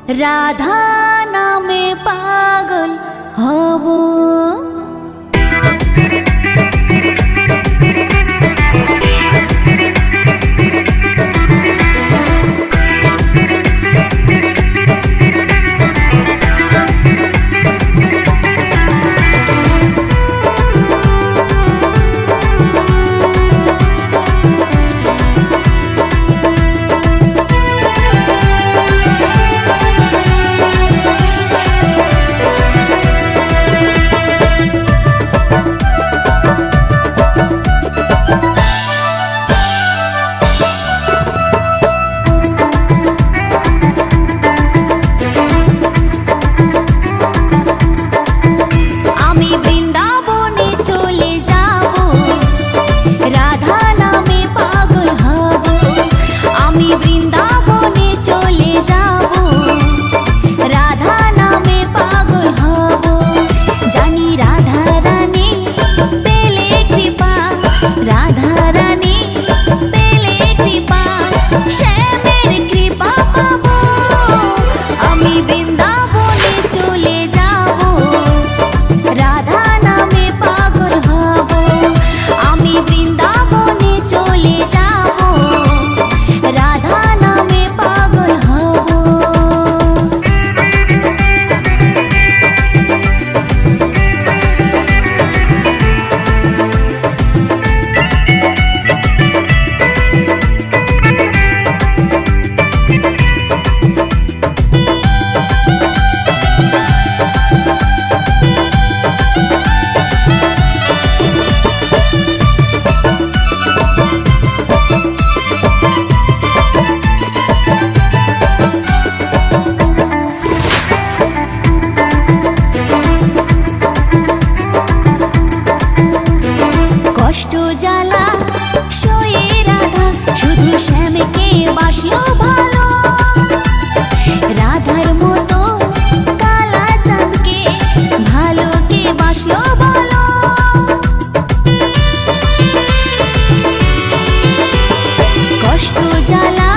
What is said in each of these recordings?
রাধা নামে পাগল হব। কষ্ট জ্বালা সয়ে রাধা শুধু শ্যামকে বাসলো ভালো। রাধার মতো কালা চাঁদকে ভালো কে বাসলো বলো। কষ্ট জ্বালা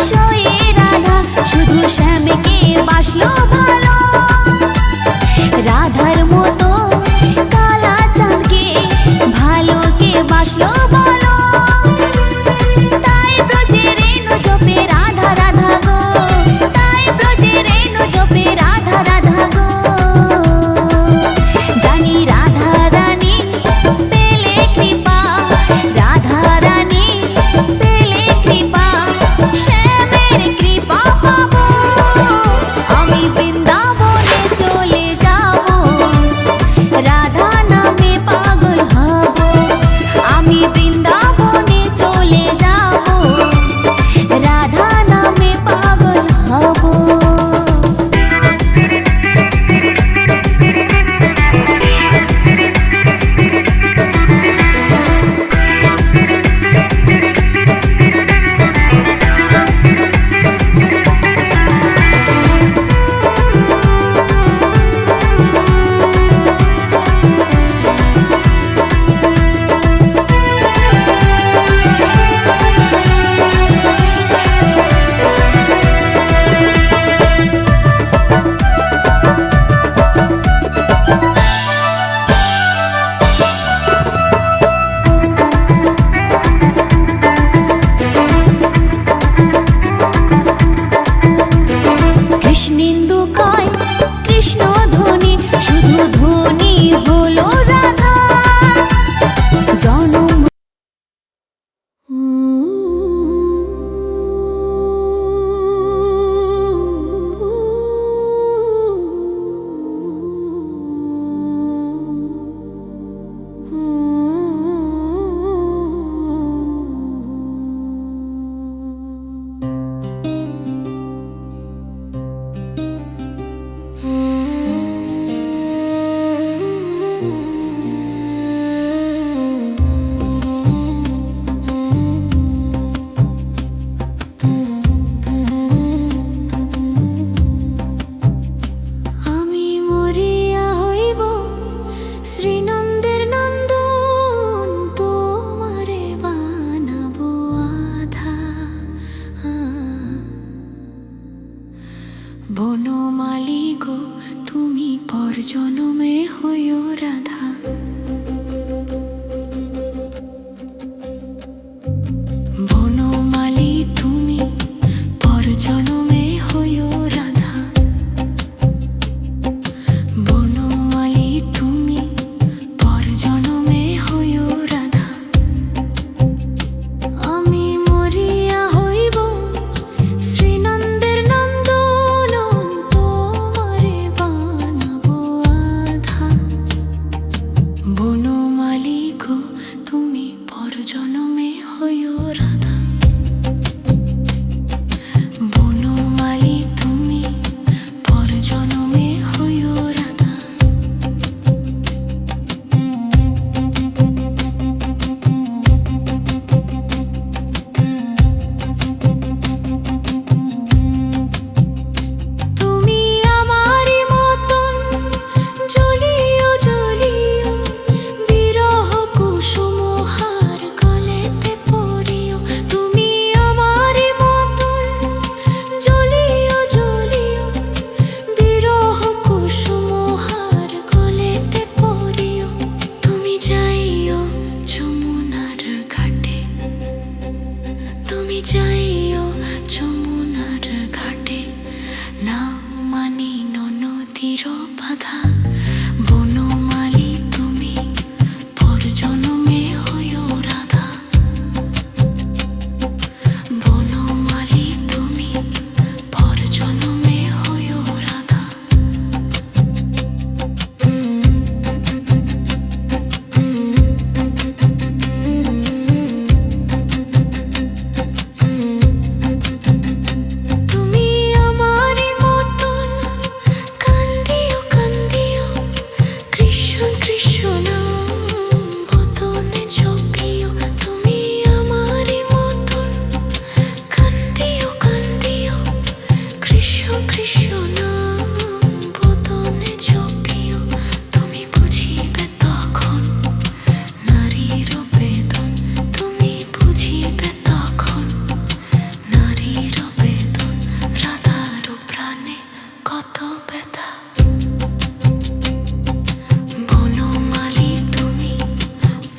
সয়ে রাধা শুধু শ্যামকে বাসলো ভালো। রাধার মতো কালা চাঁদকে ভালো কে বাসলো বলো। তাই ব্রজে রেণু জপে রাধা রাধা গো, তাই ব্রজে রেণু জপে রাধা রাধা গো। জানি রাধা রানী পেলে কৃপা, রাধা রানী পেলে কৃপা, শ্যামের কৃপা পাবো আমি। বনমালী গো তুমি পর জনমে হইও রাধা। বনমালী তুমি পর জনমে হইও রাধা। বনমালী তুমি পর জনমে হইও রাধা। আমি মরিয়া হইব শ্রীনন্দের নন্দনন, তোমারে বানাবো আধা। বনমালী গো তুমি পর জনমে হইও রাধা। বনমালী তুমি পর জনমে হইও রাধা। তুমি আমারই মতন জ্বলিও জ্বলিও, বিরহ কুসুমহার গলেতে পরিও। তুমি আমারই মতন জ্বলিও জ্বলিও, বিরহ কুসুমহার গলেতে পরিও। তুমি যাইও যমুনার ঘাটে, তুমি যাইও যমুনার ঘাটে, না মানি নদীর বাধা। বনমালী তুমি পর জনমে হইও রাধা। বনমালী তুমি পর জনমে হইও রাধা। তুমি আমারই মতন কান্দিও কান্দিও, কৃষ্ণ কৃষ্ণ নাম বদনে জপিও। তুমি আমারই মতন কান্দিও কান্দিও, কৃষ্ণ কৃষ্ণ নাম বদনে জপিও। তুমি বুঝিবে তখন নারীর বেদন, তুমি বুঝিবে তখন নারীর বেদন। রাধার প্রাণে কত ব্যথা। বনমালী তুমি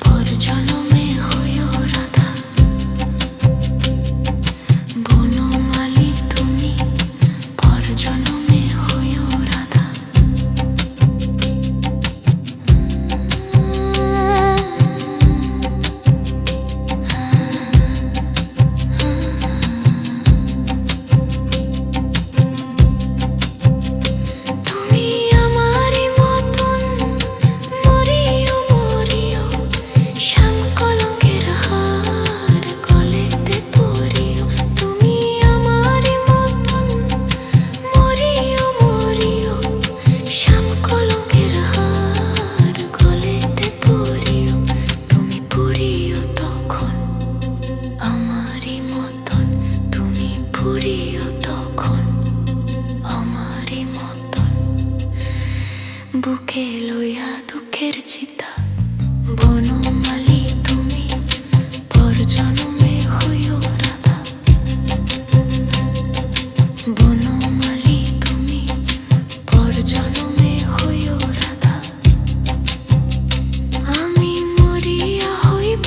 পর জনমে হইও রাধা। বনমালী তুমি পর জনমে হইও রাধা। তুমি আমারই মতন মরিও মরিও, শ্যাম কলঙ্কের হার গলেতে পরিও। তুমি আমারই মতন মরিও মরিও, শ্যাম কলঙ্কের হার গলেতে পরিও। তুমি পুরিও তখন আমারই মতন, তুমি পুরিও তখন আমারই মতন। বুকে লইয়া দুঃখের চিতা। বনমালী তুমি পর জনমে হইও রাধা। বনমালী তুমি পর জনমে হইও রাধা। আমি মরিয়া হইব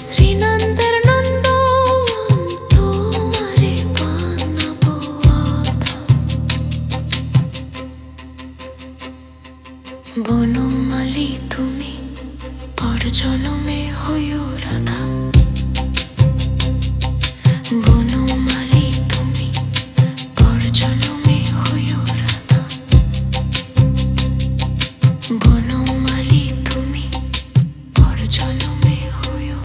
শ্রীনন্দের নন্দন, তোমারে বানাবো আধা। বনমালী তুমি পর জনমে হইও রাধা।